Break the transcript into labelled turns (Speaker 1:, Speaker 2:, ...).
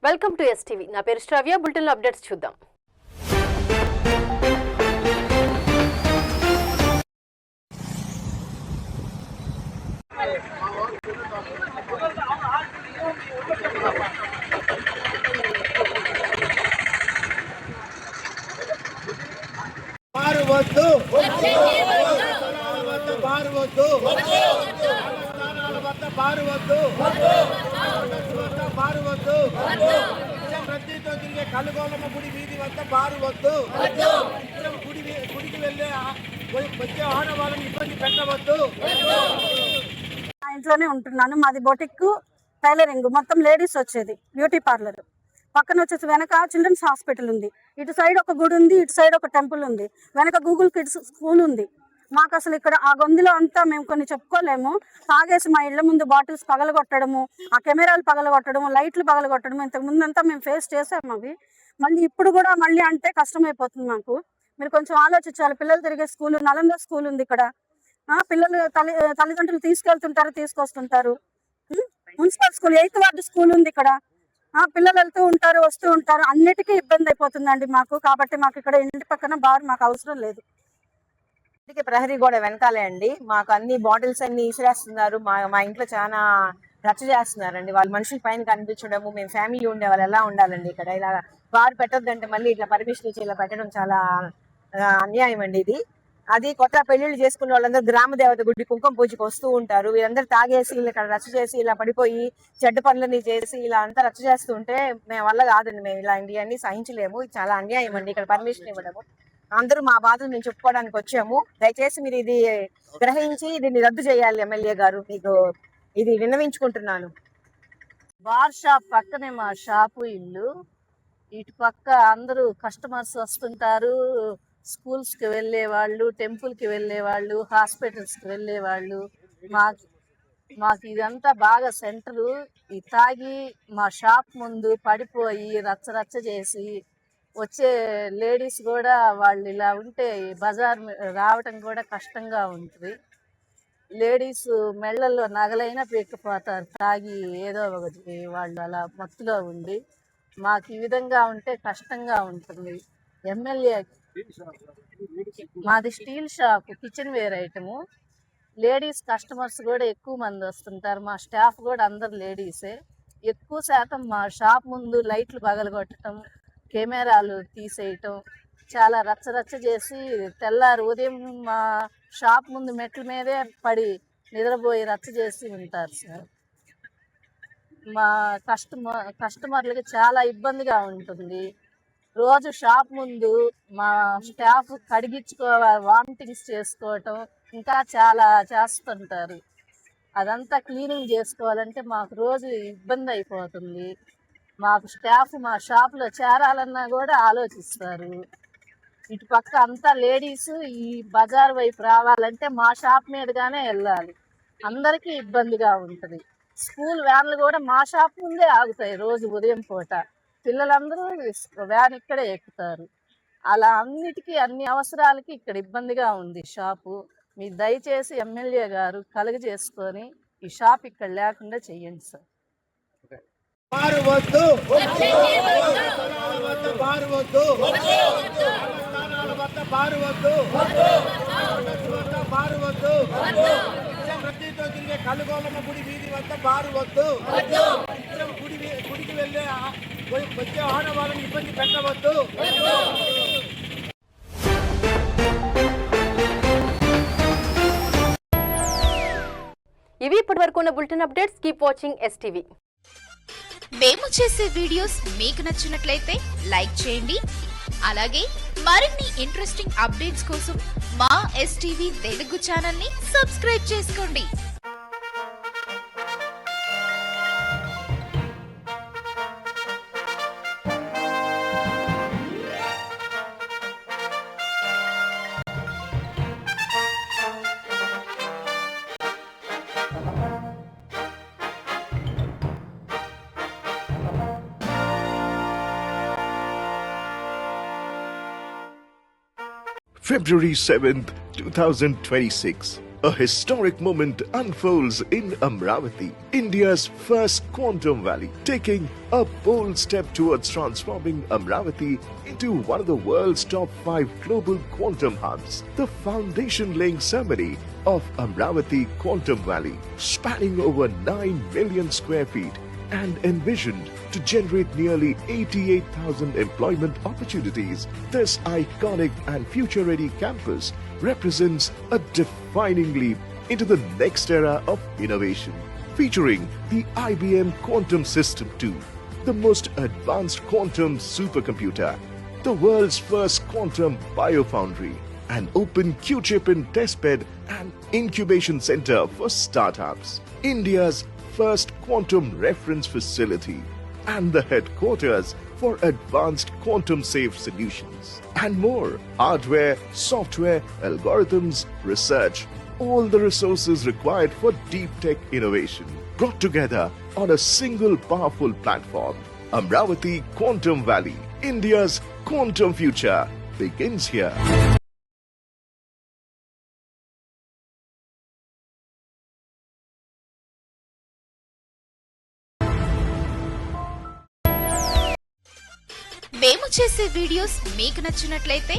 Speaker 1: Welcome to STV. నా పేరు శ్రావ్య. బులెటిన్లో అప్డేట్స్ చూద్దాం.
Speaker 2: రద్దీతో తిరిగే కలుగోలమ్మ గుడి వీధి వద్ద బారు వద్దు. గుడికి వెళ్ళే వచ్చే ఆడవాళ్ళని ఇబ్బంది పెట్టవద్దు.
Speaker 3: ఇంట్లోనే ఉంటున్నాను. మాది బొటిక్, టైలరింగ్, మొత్తం లేడీస్ వచ్చేది, బ్యూటీ పార్లర్. పక్కన వచ్చేసి వెనక చిల్డ్రన్స్ హాస్పిటల్ ఉంది. ఇటు సైడ్ ఒక గుడి ఉంది, ఇటు సైడ్ ఒక టెంపుల్ ఉంది, వెనక గూగుల్ కిడ్స్ స్కూల్ ఉంది. మాకు అసలు ఇక్కడ ఆ గొంతులో అంతా మేము కొన్ని చెప్పుకోలేము. తాగేసి మా ఇళ్ల ముందు బాటిల్స్ పగలగొట్టడము, ఆ కెమెరాలు పగలగొట్టడము, లైట్లు పగలగొట్టడము, ఇంతకు ముందంతా మేము ఫేస్ చేసాము అవి. మళ్ళీ ఇప్పుడు కూడా మళ్ళీ అంటే కష్టమైపోతుంది మాకు. మీరు కొంచెం ఆలోచించాలి. పిల్లలు తిరిగే స్కూల్, నలంద స్కూల్ ఉంది ఇక్కడ. పిల్లలు తల్లిదండ్రులు తీసుకెళ్తుంటారు, తీసుకొస్తుంటారు. Municipal school, 8th ward school ఉంది ఇక్కడ. పిల్లలు వెళ్తూ ఉంటారు, వస్తూ ఉంటారు. అన్నిటికీ ఇబ్బంది అయిపోతుందండి మాకు. కాబట్టి మాకు ఇక్కడ ఇంటి పక్కన బార్ మాకు అవసరం లేదు.
Speaker 4: ప్రహరీ గోడ వెనకాలే అండి. మాకు అన్ని బాటిల్స్ అన్ని ఇసిరేస్తున్నారు. మా ఇంట్లో చాలా రచ్చ చేస్తున్నారండి. వాళ్ళ మనుషుల పైన కనిపించడము. మేము ఫ్యామిలీ ఉండే వాళ్ళు ఎలా ఉండాలండి ఇక్కడ? ఇలా బార్ పెట్టొద్దంటే మళ్ళీ ఇట్లా పర్మిషన్ ఇచ్చి ఇలా పెట్టడం చాలా అన్యాయం అండి ఇది. అది కొత్త పెళ్లిళ్ళు చేసుకున్న వాళ్ళందరూ గ్రామ దేవత గుడి కుంకుమ పూజకి వస్తూ ఉంటారు. వీళ్ళందరూ తాగేసి ఇక్కడ రచ్చ చేసి ఇలా పడిపోయి చెడ్డ పనులని చేసి ఇలా అంతా రచ్చ చేస్తూ ఉంటే మేము వల్ల కాదండి. మేము ఇలాంటివన్నీ సహించలేము. చాలా అన్యాయం అండి ఇక్కడ పర్మిషన్ ఇవ్వడము. అందరూ మా బాధను మేము చెప్పుకోవడానికి వచ్చాము. దయచేసి మీరు ఇది గ్రహించి దీన్ని రద్దు చేయాలి ఎమ్మెల్యే గారు. మీకు ఇది విన్నవించుకుంటున్నాను.
Speaker 3: బార్ షాప్ పక్కనే మా షాపు, ఇల్లు. ఇటు పక్క అందరూ కస్టమర్స్ వస్తుంటారు. స్కూల్స్కి వెళ్ళే వాళ్ళు, టెంపుల్కి వెళ్ళే వాళ్ళు, హాస్పిటల్స్కి వెళ్ళే వాళ్ళు. మాకు ఇదంతా బాగా సెంటరు. ఈ తాగి మా షాప్ ముందు పడిపోయి రచ్చ చేసి వచ్చే లేడీస్ కూడా వాళ్ళు ఇలా ఉంటే బజార్ రావటం కూడా కష్టంగా ఉంటుంది. లేడీస్ మెళ్ళల్లో నగలైనా పీక్కపోతారు తాగి, ఏదో ఒకటి వాళ్ళు అలా మత్తులో ఉండి. మాకు ఈ విధంగా ఉంటే కష్టంగా ఉంటుంది. ఎమ్మెల్యే మాది steel shop, kitchen ware item. Ladies customers కూడా ఎక్కువ మంది వస్తుంటారు. మా స్టాఫ్ కూడా అందరు లేడీసే. ఎక్కువ శాతం మా షాప్ ముందు లైట్లు పగలగొట్టడం, కెమెరాలు తీసేయటం, చాలా రచ్చ చేసి తెల్లారు ఉదయం మా షాప్ ముందు మెట్ల మీదే పడి నిద్రపోయి రచ్చ చేసి ఉంటారు సార్. మా కస్టమర్లకి చాలా ఇబ్బందిగా ఉంటుంది. రోజు షాప్ ముందు మా స్టాఫ్ కడిగించుకోవాలి, వామిటింగ్స్ చేసుకోవటం, ఇంకా చాలా చేస్తుంటారు. అదంతా క్లీనింగ్ చేసుకోవాలంటే మాకు రోజు ఇబ్బంది అయిపోతుంది. మాకు స్టాఫ్ మా షాప్లో చేరాలన్నా కూడా ఆలోచిస్తారు. ఇటు పక్క అంతా లేడీస్ ఈ బజార్ వైపు రావాలంటే మా షాప్ మీదుగానే వెళ్ళాలి. అందరికీ ఇబ్బందిగా ఉంటుంది. స్కూల్ వ్యాన్లు కూడా మా షాప్ ముందే ఆగుతాయి రోజు ఉదయం పూట. పిల్లలందరూ వ్యాన్ ఇక్కడే ఎక్కుతారు. అలా అన్ని అవసరాలకి ఇక్కడ ఇబ్బందిగా ఉంది షాపు. మీరు దయచేసి ఎమ్మెల్యే గారు కలుగజేసుకొని ఈ షాప్ ఇక్కడ లేకుండా చెయ్యండి సార్.
Speaker 2: బారు వద్దు, రద్దీతో తిరిగే కలుగోలమ్మ గుడి వీధి వద్ద బారు వద్దు. గుడికి వెళ్ళే వచ్చే ఆడవాళ్ళని ఇబ్బంది పెట్టవద్దు.
Speaker 1: ఇవి ఇప్పటి వరకు ఉన్న bulletin updates. Keep watching STV.
Speaker 5: మేము చేసే వీడియోస్ మీకు నచ్చినట్లయితే లైక్ చేయండి. అలాగే మరిన్ని ఇంట్రెస్టింగ్ అప్డేట్స్ కోసం మా ఎస్టీవీ తెలుగు ఛానల్ ని సబ్స్క్రైబ్ చేసుకోండి.
Speaker 6: February 7th, 2026. A historic moment unfolds in Amravati, India's first quantum valley, taking a bold step towards transforming Amravati into one of the world's top 5 global quantum hubs. The foundation-laying ceremony of Amravati Quantum Valley, spanning over 9 million square feet and envisioned to generate nearly 88,000 employment opportunities, this iconic and future-ready campus represents a defining leap into the next era of innovation. Featuring the IBM Quantum System 2, the most advanced quantum supercomputer, the world's first quantum biofoundry, an open Q-chip in testbed and incubation center for startups, India's first quantum reference facility, and the headquarters for advanced quantum safe solutions, and more hardware, software, algorithms, research, all the resources required for deep tech innovation brought together on a single powerful platform. Amravati Quantum Valley, India's quantum future begins here.
Speaker 5: మేము చేసే videos మీకు నచ్చినట్లయితే